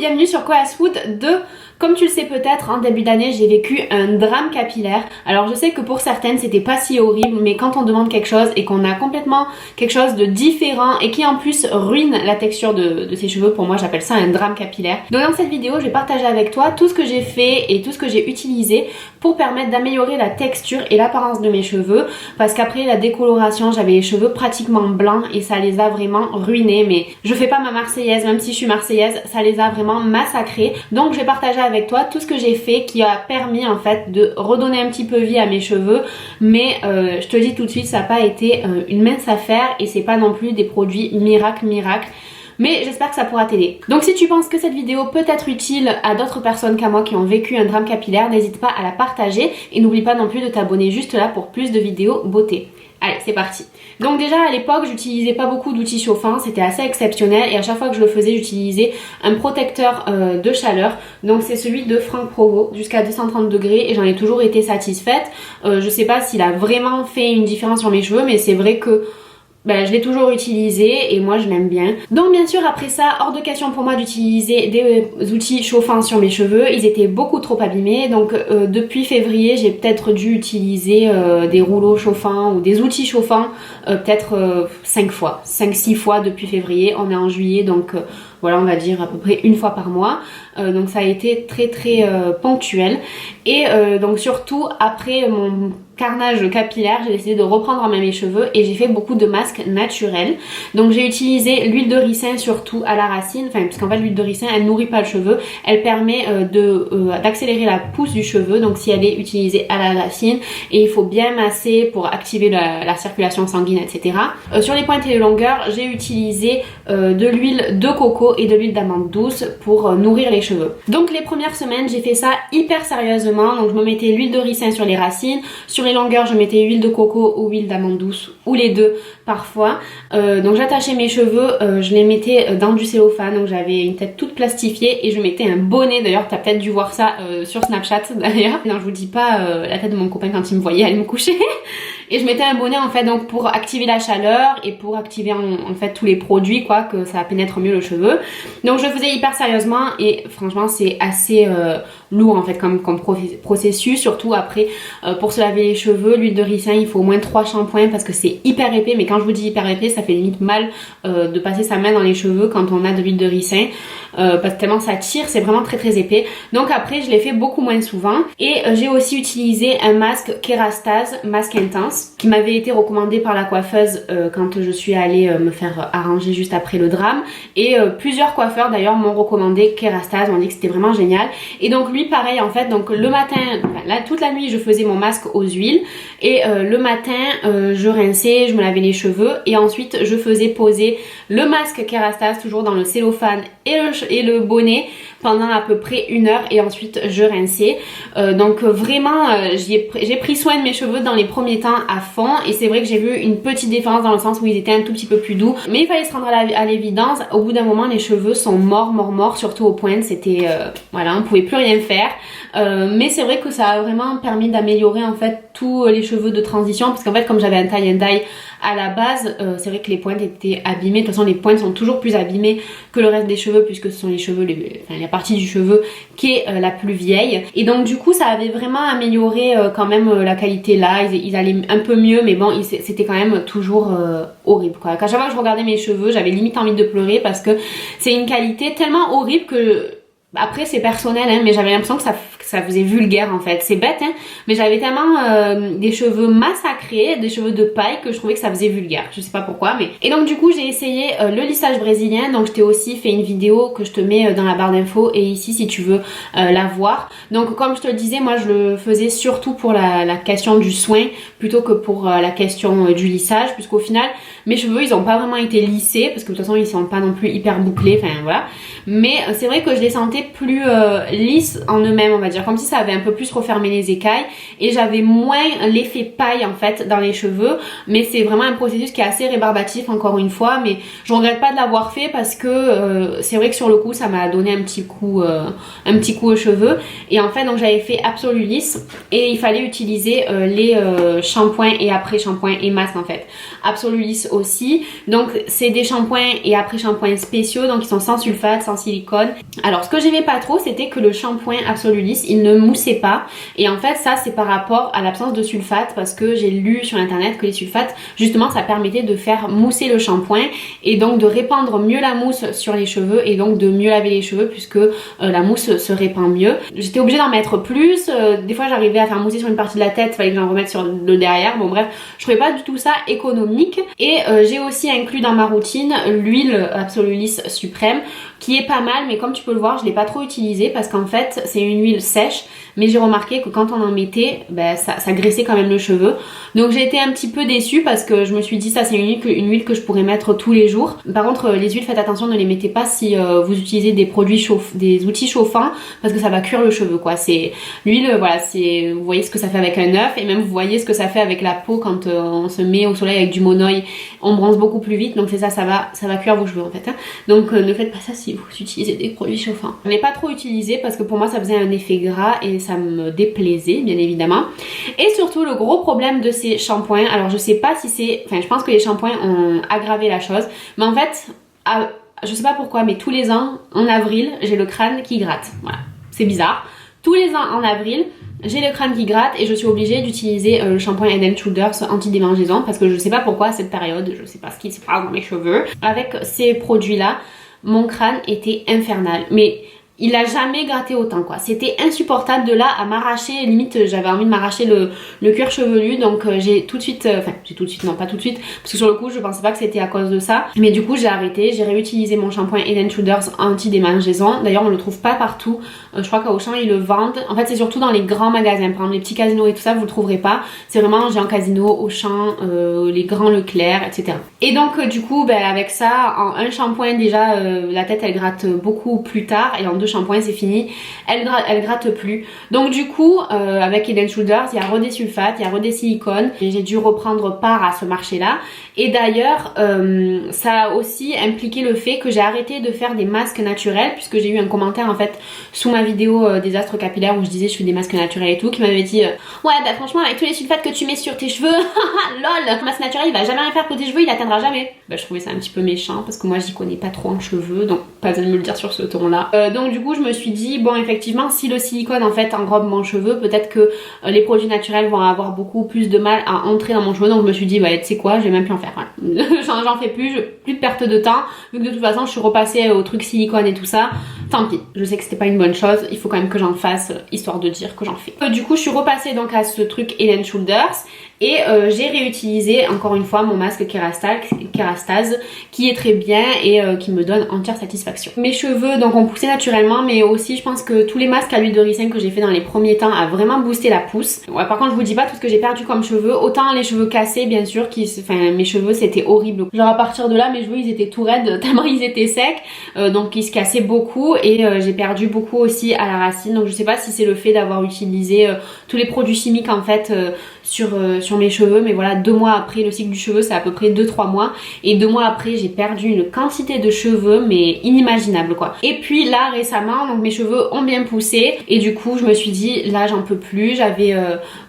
bienvenue sur Koa's Food. Comme tu le sais peut-être, en début d'année, j'ai vécu un drame capillaire. Alors je sais que pour certaines, c'était pas si horrible, mais quand on demande quelque chose et qu'on a complètement quelque chose de différent et qui en plus ruine la texture de ses cheveux, pour moi j'appelle ça un drame capillaire. Donc dans cette vidéo, je vais partager avec toi tout ce que j'ai fait et tout ce que j'ai utilisé pour permettre d'améliorer la texture et l'apparence de mes cheveux, parce qu'après la décoloration, j'avais les cheveux pratiquement blancs et ça les a vraiment ruinés. Mais je fais pas ma marseillaise, même si je suis marseillaise, ça les a vraiment massacrés. Donc je vais partager avec toi tout ce que j'ai fait qui a permis en fait de redonner un petit peu vie à mes cheveux, mais je te dis tout de suite, ça n'a pas été une mince affaire et c'est pas non plus des produits miracle, mais j'espère que ça pourra t'aider. Donc si tu penses que cette vidéo peut être utile à d'autres personnes qu'à moi qui ont vécu un drame capillaire, n'hésite pas à la partager et n'oublie pas non plus de t'abonner juste là pour plus de vidéos beauté. Allez, c'est parti. Donc déjà à l'époque, j'utilisais pas beaucoup d'outils chauffants, c'était assez exceptionnel et à chaque fois que je le faisais, j'utilisais un protecteur de chaleur. Donc c'est celui de Franck Provo jusqu'à 230 degrés et j'en ai toujours été satisfaite. Je sais pas s'il a vraiment fait une différence sur mes cheveux, mais c'est vrai que je l'ai toujours utilisé et moi je l'aime bien. Donc bien sûr après ça, hors de question pour moi d'utiliser des outils chauffants sur mes cheveux, ils étaient beaucoup trop abîmés. Donc depuis février j'ai peut-être dû utiliser des rouleaux chauffants ou des outils chauffants peut-être 5-6 fois depuis février. On est en juillet donc voilà, on va dire à peu près une fois par mois. Donc ça a été très ponctuel. Et donc surtout après mon carnage capillaire, j'ai décidé de reprendre en main mes cheveux et j'ai fait beaucoup de masques naturels. Donc j'ai utilisé l'huile de ricin surtout à la racine, parce qu'en fait l'huile de ricin elle nourrit pas le cheveu, elle permet d'accélérer la pousse du cheveu, donc si elle est utilisée à la racine, et il faut bien masser pour activer la circulation sanguine, etc. Sur les pointes et les longueurs, j'ai utilisé de l'huile de coco et de l'huile d'amande douce pour nourrir les cheveux. Donc les premières semaines j'ai fait ça hyper sérieusement, donc je me mettais l'huile de ricin sur les racines, sur les longueurs je mettais huile de coco ou huile d'amande douce ou les deux parfois. Donc j'attachais mes cheveux, je les mettais dans du cellophane, donc j'avais une tête toute plastifiée et je mettais un bonnet. D'ailleurs t'as peut-être dû voir ça sur Snapchat d'ailleurs. Non, je vous dis pas la tête de mon copain quand il me voyait aller me coucher. Et je mettais un bonnet en fait donc pour activer la chaleur et pour activer en fait tous les produits quoi, que ça pénètre mieux le cheveu. Donc je le faisais hyper sérieusement et franchement c'est assez lourd en fait comme processus, surtout après pour se laver les cheveux. L'huile de ricin il faut au moins 3 shampoings parce que c'est hyper épais, mais quand je vous dis hyper épais ça fait limite mal de passer sa main dans les cheveux quand on a de l'huile de ricin. Parce que tellement ça tire, c'est vraiment très épais. Donc après je l'ai fait beaucoup moins souvent. Et j'ai aussi utilisé un masque Kerastase, masque intense, qui m'avait été recommandé par la coiffeuse quand je suis allée me faire arranger juste après le drame. Et plusieurs coiffeurs d'ailleurs m'ont recommandé Kerastase, m'ont dit que c'était vraiment génial. Et donc lui pareil en fait, donc le matin, toute la nuit je faisais mon masque aux huiles. Et le matin je rinçais, je me lavais les cheveux. Et ensuite je faisai poser le masque Kerastase toujours dans le cellophane et le bonnet pendant à peu près 1 heure et ensuite je rinçais. Donc vraiment j'ai pris soin de mes cheveux dans les premiers temps à fond et c'est vrai que j'ai vu une petite différence dans le sens où ils étaient un tout petit peu plus doux, mais il fallait se rendre à l'évidence, au bout d'un moment les cheveux sont morts, surtout aux pointes. C'était voilà, on pouvait plus rien faire. Mais c'est vrai que ça a vraiment permis d'améliorer en fait tous les cheveux de transition, parce qu'en fait comme j'avais un tie and dye à la base, c'est vrai que les pointes étaient abîmées. De toute façon les pointes sont toujours plus abîmées que le reste des cheveux puisque ce sont les cheveux, la partie du cheveu qui est la plus vieille. Et donc du coup ça avait vraiment amélioré quand même la qualité là, ils allaient un peu mieux, mais bon c'était quand même toujours horrible quoi. Quand chaque fois que je regardais mes cheveux j'avais limite envie de pleurer parce que c'est une qualité tellement horrible que... Après c'est personnel hein, mais j'avais l'impression que ça faisait vulgaire en fait. C'est bête hein, mais j'avais tellement des cheveux massacrés, des cheveux de paille, que je trouvais que ça faisait vulgaire. Je sais pas pourquoi mais... Et donc du coup j'ai essayé le lissage brésilien. Donc je t'ai aussi fait une vidéo que je te mets dans la barre d'infos et ici si tu veux la voir. Donc comme je te le disais, moi je le faisais surtout pour la question du soin plutôt que pour la question du lissage, puisqu'au final mes cheveux ils ont pas vraiment été lissés parce que de toute façon ils sont pas non plus hyper bouclés, enfin voilà. Mais c'est vrai que je les sentais sentais plus lisses en eux-mêmes, on va dire, comme si ça avait un peu plus refermé les écailles et j'avais moins l'effet paille en fait dans les cheveux. Mais c'est vraiment un processus qui est assez rébarbatif encore une fois, mais je regrette pas de l'avoir fait parce que c'est vrai que sur le coup ça m'a donné un petit coup aux cheveux. Et en fait donc j'avais fait Absolulis et il fallait utiliser les shampoings et après shampoings et masques en fait. Absolulis aussi, donc c'est des shampoings et après shampoings spéciaux, donc ils sont sans sulfate, sans silicone. Alors ce que j'aimais pas trop c'était que le shampoing Absolulis il ne moussait pas, et en fait ça c'est par rapport à l'absence de sulfate, parce que j'ai lu sur internet que les sulfates justement ça permettait de faire mousser le shampoing et donc de répandre mieux la mousse sur les cheveux et donc de mieux laver les cheveux puisque la mousse se répand mieux. J'étais obligée d'en mettre plus, des fois j'arrivais à faire mousser sur une partie de la tête, fallait que j'en remette sur le derrière, bon bref, je trouvais pas du tout ça économique. Et j'ai aussi inclus dans ma routine l'huile Absolulis Suprême qui est pas mal, mais comme tu peux le voir je l'ai pas trop utilisée parce qu'en fait c'est une huile sèche, mais j'ai remarqué que quand on en mettait ça graissait quand même le cheveu, donc j'ai été un petit peu déçue parce que je me suis dit ça c'est une huile que je pourrais mettre tous les jours. Par contre les huiles, faites attention, ne les mettez pas si vous utilisez des produits des outils chauffants parce que ça va cuire le cheveu quoi. C'est l'huile, voilà, c'est, vous voyez ce que ça fait avec un œuf et même vous voyez ce que ça fait avec la peau quand on se met au soleil avec du monoï, on bronze beaucoup plus vite, donc c'est ça va cuire vos cheveux en fait hein. Donc ne faites pas ça si vous utilisez des produits chauffants. Je l'ai pas trop utilisé parce que pour moi ça faisait un effet gras et ça me déplaisait bien évidemment. Et surtout le gros problème de ces shampoings, alors je sais pas si c'est, enfin je pense que les shampoings ont aggravé la chose, mais en fait je sais pas pourquoi mais tous les ans en avril j'ai le crâne qui gratte, voilà, c'est bizarre, tous les ans en avril j'ai le crâne qui gratte et je suis obligée d'utiliser le shampoing Head & Shoulders anti-démangeaisons parce que je sais pas pourquoi à cette période, je sais pas ce qui se passe dans mes cheveux. Avec ces produits là mon crâne était infernal, mais il a jamais gratté autant quoi, c'était insupportable. De là à m'arracher, limite j'avais envie de m'arracher le cuir chevelu, donc j'ai tout de suite, non pas tout de suite parce que sur le coup je pensais pas que c'était à cause de ça, mais du coup j'ai arrêté, j'ai réutilisé mon shampoing Head & Shoulders anti-démangeaison. D'ailleurs on le trouve pas partout, je crois qu'à Auchan ils le vendent, en fait c'est surtout dans les grands magasins, par exemple les petits Casino et tout ça vous le trouverez pas, c'est vraiment Géant Casino, Auchan, les grands Leclerc, etc. Et donc du coup avec ça, en un shampoing déjà la tête elle gratte beaucoup plus tard, et en deux shampoing c'est fini, elle gratte plus. Donc du coup avec Head & Shoulders il y a des sulfates, il y a des silicones, et j'ai dû reprendre part à ce marché là. Et d'ailleurs ça a aussi impliqué le fait que j'ai arrêté de faire des masques naturels, puisque j'ai eu un commentaire en fait sous ma vidéo désastre capillaire où je disais je fais des masques naturels et tout, qui m'avait dit ouais franchement avec tous les sulfates que tu mets sur tes cheveux lol, le masque naturel il va jamais rien faire pour tes cheveux, il atteindra jamais. Je trouvais ça un petit peu méchant parce que moi j'y connais pas trop en cheveux, donc pas besoin de me le dire sur ce ton là. Donc du coup je me suis dit bon effectivement si le silicone en fait enrobe mon cheveu, peut-être que les produits naturels vont avoir beaucoup plus de mal à entrer dans mon cheveu, donc je me suis dit tu sais quoi, je vais même plus en faire, voilà. J'en fais plus de perte de temps, vu que de toute façon je suis repassée au truc silicone et tout ça, tant pis, je sais que c'était pas une bonne chose, il faut quand même que j'en fasse histoire de dire que j'en fais. Du coup je suis repassée donc à ce truc Head & Shoulders et j'ai réutilisé encore une fois mon masque Kerastase qui est très bien et qui me donne entière satisfaction. Mes cheveux donc ont poussé naturellement, mais aussi je pense que tous les masques à l'huile de ricin que j'ai fait dans les premiers temps a vraiment boosté la pousse. Ouais, par contre je vous dis pas tout ce que j'ai perdu comme cheveux, autant les cheveux cassés bien sûr, mes cheveux c'était horrible, genre à partir de là mes cheveux ils étaient tout raides tellement ils étaient secs, donc ils se cassaient beaucoup, et j'ai perdu beaucoup aussi à la racine, donc je sais pas si c'est le fait d'avoir utilisé tous les produits chimiques en fait sur mes cheveux, mais voilà, 2 mois après, le cycle du cheveu c'est à peu près 2-3 mois, et 2 mois après j'ai perdu une quantité de cheveux mais inimaginable quoi. Et puis là récemment donc mes cheveux ont bien poussé et du coup je me suis dit là j'en peux plus, j'avais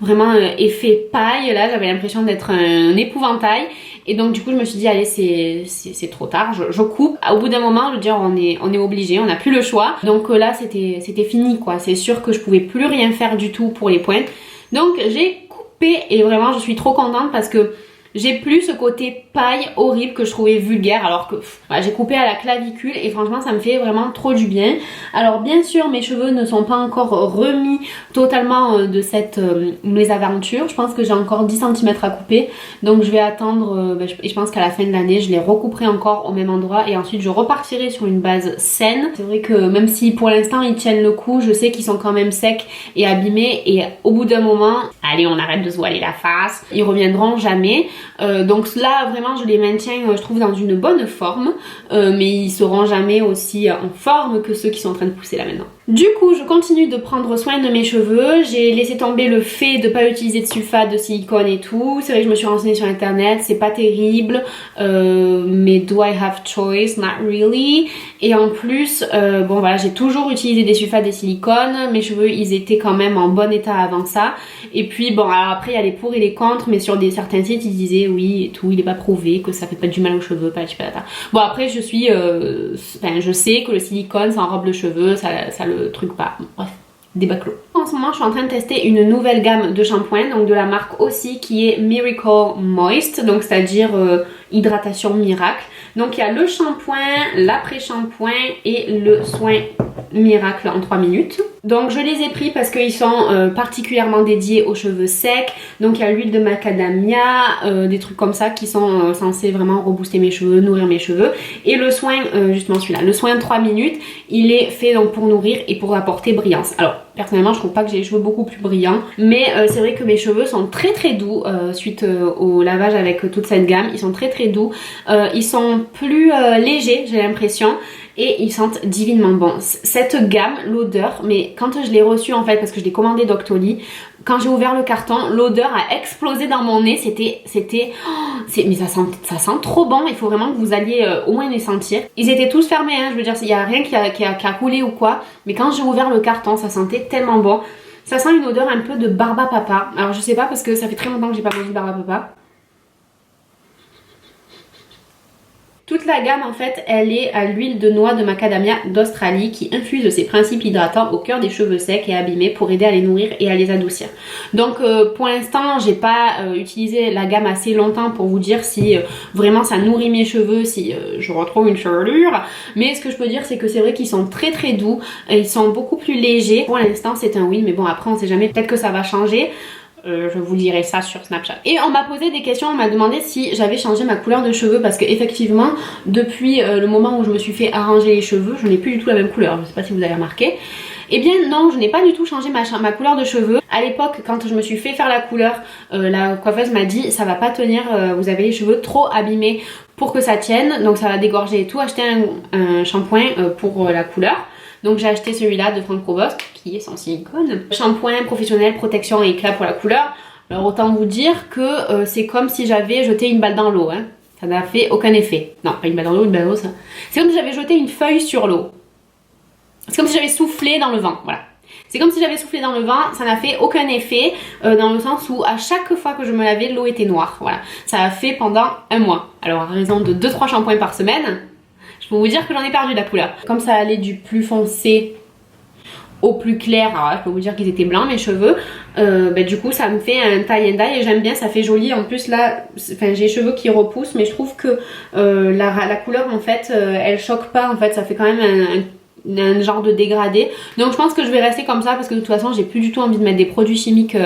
vraiment effet paille, là j'avais l'impression d'être un épouvantail. Et donc du coup je me suis dit allez c'est trop tard, je coupe. Au bout d'un moment je veux dire on est obligé, on n'a plus le choix. Donc là c'était fini quoi, c'est sûr que je pouvais plus rien faire du tout pour les pointes. Donc j'ai coupé et vraiment je suis trop contente parce que j'ai plus ce côté paille horrible que je trouvais vulgaire, alors que voilà, j'ai coupé à la clavicule et franchement ça me fait vraiment trop du bien. Alors bien sûr mes cheveux ne sont pas encore remis totalement de cette mésaventure, je pense que j'ai encore 10 cm à couper, donc je vais attendre, je pense qu'à la fin de l'année je les recouperai encore au même endroit et ensuite je repartirai sur une base saine. C'est vrai que même si pour l'instant ils tiennent le coup, je sais qu'ils sont quand même secs et abîmés, et au bout d'un moment, allez on arrête de se voiler la face, ils reviendront jamais. Donc là vraiment je les maintiens je trouve dans une bonne forme, mais ils seront jamais aussi en forme que ceux qui sont en train de pousser là maintenant. Du coup je continue de prendre soin de mes cheveux, j'ai laissé tomber le fait de pas utiliser de sulfate de silicone et tout. C'est vrai que je me suis renseignée sur internet, c'est pas terrible, mais do I have choice? Not really. Et en plus bon voilà, j'ai toujours utilisé des sulfates de silicone, mes cheveux ils étaient quand même en bon état avant ça. Et puis bon alors après il y a les pour et les contre, mais sur certains sites ils disaient oui et tout, il est pas prouvé que ça fait pas du mal aux cheveux, pas patata. Bon après je suis je sais que le silicone ça enrobe le cheveu, ça le truc pas, bref, débat clos. En ce moment je suis en train de tester une nouvelle gamme de shampoings, donc de la marque aussi qui est Miracle Moist, donc c'est à dire hydratation miracle. Donc il y a le shampoing, l'après-shampoing et le soin miracle en 3 minutes. Donc je les ai pris parce qu'ils sont particulièrement dédiés aux cheveux secs. Donc il y a l'huile de macadamia, des trucs comme ça qui sont censés vraiment rebooster mes cheveux, nourrir mes cheveux. Et le soin, justement celui-là, le soin 3 minutes, il est fait donc pour nourrir et pour apporter brillance. Alors personnellement je trouve pas que j'ai les cheveux beaucoup plus brillants, mais c'est vrai que mes cheveux sont très doux suite au lavage avec toute cette gamme. Ils sont très doux, ils sont plus légers j'ai l'impression, et ils sentent divinement bon. Cette gamme, l'odeur, mais quand je l'ai reçue en fait, parce que je l'ai commandé Doctoly, quand j'ai ouvert le carton, l'odeur a explosé dans mon nez, mais ça sent trop bon, il faut vraiment que vous alliez au moins les sentir. Ils étaient tous fermés, hein, je veux dire, il n'y a rien qui a coulé ou quoi, mais quand j'ai ouvert le carton, ça sentait tellement bon. Ça sent une odeur un peu de barbe à papa, alors je sais pas parce que ça fait très longtemps que j'ai pas mangé de barbe à papa. Toute la gamme en fait elle est à l'huile de noix de macadamia d'Australie qui infuse ses principes hydratants au cœur des cheveux secs et abîmés pour aider à les nourrir et à les adoucir. Donc pour l'instant j'ai pas utilisé la gamme assez longtemps pour vous dire si vraiment ça nourrit mes cheveux, si je retrouve une chevelure, mais ce que je peux dire c'est que c'est vrai qu'ils sont très doux, ils sont beaucoup plus légers. Pour l'instant c'est un oui, mais bon après on sait jamais, peut-être que ça va changer. Je vous dirai ça sur Snapchat. Et on m'a posé des questions, on m'a demandé si j'avais changé ma couleur de cheveux parce que effectivement depuis le moment où je me suis fait arranger les cheveux, je n'ai plus du tout la même couleur, je sais pas si vous avez remarqué. Eh bien non, je n'ai pas du tout changé ma couleur de cheveux. À l'époque quand je me suis fait faire la couleur, la coiffeuse m'a dit ça va pas tenir, vous avez les cheveux trop abîmés pour que ça tienne, donc ça va dégorger et tout. Acheter un shampoing pour la couleur. Donc j'ai acheté celui-là de Franck Provost qui est sans silicone. Shampoing professionnel, protection et éclat pour la couleur. Alors autant vous dire que c'est comme si j'avais jeté une balle dans l'eau, hein. Ça n'a fait aucun effet. Non, pas une balle dans l'eau, une balle dans l'eau ça. C'est comme si j'avais jeté une feuille sur l'eau. C'est comme si j'avais soufflé dans le vent, voilà. C'est comme si j'avais soufflé dans le vent, ça n'a fait aucun effet dans le sens où à chaque fois que je me lavais, l'eau était noire, voilà. Ça a fait pendant un mois. Alors à raison de 2-3 shampoings par semaine, je peux vous dire que j'en ai perdu la couleur. Comme ça allait du plus foncé au plus clair, alors je peux vous dire qu'ils étaient blancs mes cheveux, du coup ça me fait un tie and dye et j'aime bien, ça fait joli. En plus là, j'ai les cheveux qui repoussent, mais je trouve que la couleur en fait elle choque pas, en fait ça fait quand même un genre de dégradé. Donc je pense que je vais rester comme ça parce que de toute façon j'ai plus du tout envie de mettre des produits chimiques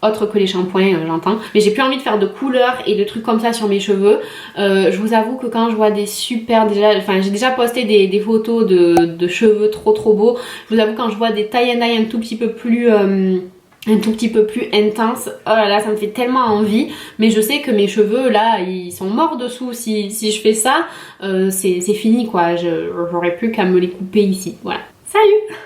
autres que les shampoings, j'entends, mais j'ai plus envie de faire de couleurs et de trucs comme ça sur mes cheveux. Je vous avoue que quand je vois des super, j'ai déjà posté des photos de cheveux trop beaux. Je vous avoue quand je vois des tie and dye un tout petit peu plus intense, oh là là ça me fait tellement envie, mais je sais que mes cheveux là ils sont morts dessous si je fais ça, c'est fini quoi, j'aurais plus qu'à me les couper ici, voilà. Salut!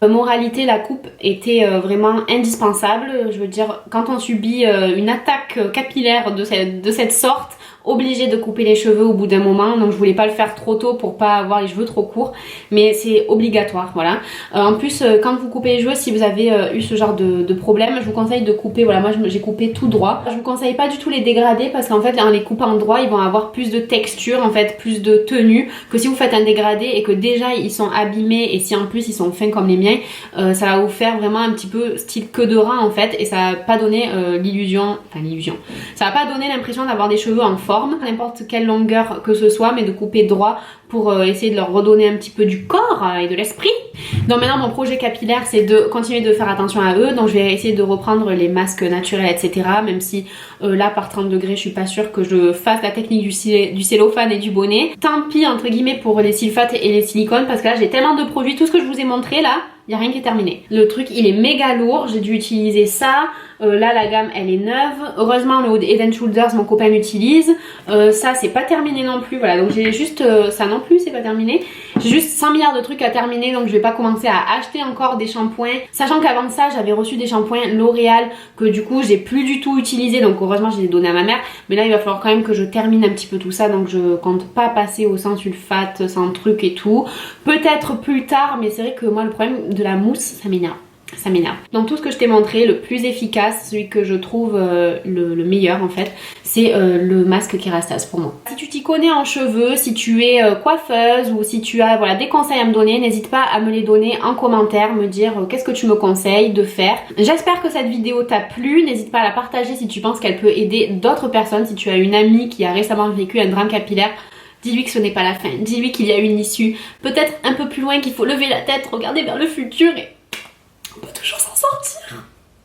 Moralité, la coupe était vraiment indispensable. Je veux dire, quand on subit une attaque capillaire de cette sorte, obligé de couper les cheveux au bout d'un moment. Donc je voulais pas le faire trop tôt pour pas avoir les cheveux trop courts, mais c'est obligatoire, voilà. En plus quand vous coupez les cheveux, si vous avez eu ce genre de problème, je vous conseille de couper, voilà, moi j'ai coupé tout droit. Je vous conseille pas du tout les dégrader parce qu'en fait en les coupant droit ils vont avoir plus de texture, en fait plus de tenue, que si vous faites un dégradé et que déjà ils sont abîmés et si en plus ils sont fins comme les miens, ça va vous faire vraiment un petit peu style queue de rat en fait, et ça va pas donner ça va pas donner l'impression d'avoir des cheveux en forme, n'importe quelle longueur que ce soit, mais de couper droit pour essayer de leur redonner un petit peu du corps et de l'esprit. Donc maintenant mon projet capillaire c'est de continuer de faire attention à eux, donc je vais essayer de reprendre les masques naturels etc, même si là par 30 degrés je suis pas sûre que je fasse la technique du cellophane et du bonnet. Tant pis entre guillemets pour les sulfates et les silicones parce que là j'ai tellement de produits, tout ce que je vous ai montré là, il n'y a rien qui est terminé. Le truc il est méga lourd, j'ai dû utiliser ça. Là la gamme elle est neuve. Heureusement le Head & Shoulders mon copain l'utilise. Ça c'est pas terminé non plus. Voilà, donc j'ai juste ça non plus c'est pas terminé. J'ai juste 100 milliards de trucs à terminer, donc je vais pas commencer à acheter encore des shampoings. Sachant qu'avant ça j'avais reçu des shampoings L'Oréal que du coup j'ai plus du tout utilisé, donc heureusement je les ai donnés à ma mère. Mais là il va falloir quand même que je termine un petit peu tout ça, donc je compte pas passer au sans sulfate, sans truc et tout. Peut-être plus tard, mais c'est vrai que moi le problème de la mousse ça m'énerve. Ça m'énerve. Dans tout ce que je t'ai montré, le plus efficace, celui que je trouve le meilleur en fait, c'est le masque Kerastase pour moi. Si tu t'y connais en cheveux, si tu es coiffeuse ou si tu as voilà, des conseils à me donner, n'hésite pas à me les donner en commentaire, me dire qu'est-ce que tu me conseilles de faire. J'espère que cette vidéo t'a plu, n'hésite pas à la partager si tu penses qu'elle peut aider d'autres personnes, si tu as une amie qui a récemment vécu un drame capillaire. Dis-lui que ce n'est pas la fin, dis-lui qu'il y a une issue, peut-être un peu plus loin, qu'il faut lever la tête, regarder vers le futur et on peut toujours s'en sortir.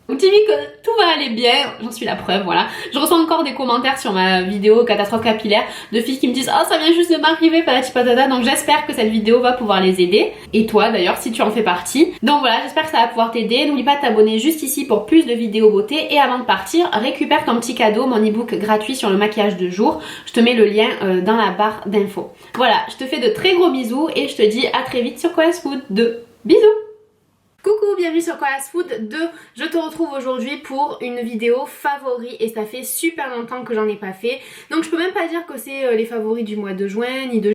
Donc dis-lui que tout va aller bien, j'en suis la preuve, voilà. Je reçois encore des commentaires sur ma vidéo catastrophe capillaire de filles qui me disent « Oh ça vient juste de m'arriver, patati patata », donc j'espère que cette vidéo va pouvoir les aider. Et toi d'ailleurs si tu en fais partie. Donc voilà, j'espère que ça va pouvoir t'aider. N'oublie pas de t'abonner juste ici pour plus de vidéos beauté. Et avant de partir, récupère ton petit cadeau, mon ebook gratuit sur le maquillage de jour. Je te mets le lien dans la barre d'infos. Voilà, je te fais de très gros bisous et je te dis à très vite sur Koalas Food 2. Bisous. Coucou, bienvenue sur Koalas Food 2. Je te retrouve aujourd'hui pour une vidéo favoris et ça fait super longtemps que j'en ai pas fait. Donc je peux même pas dire que c'est les favoris du mois de juin ni de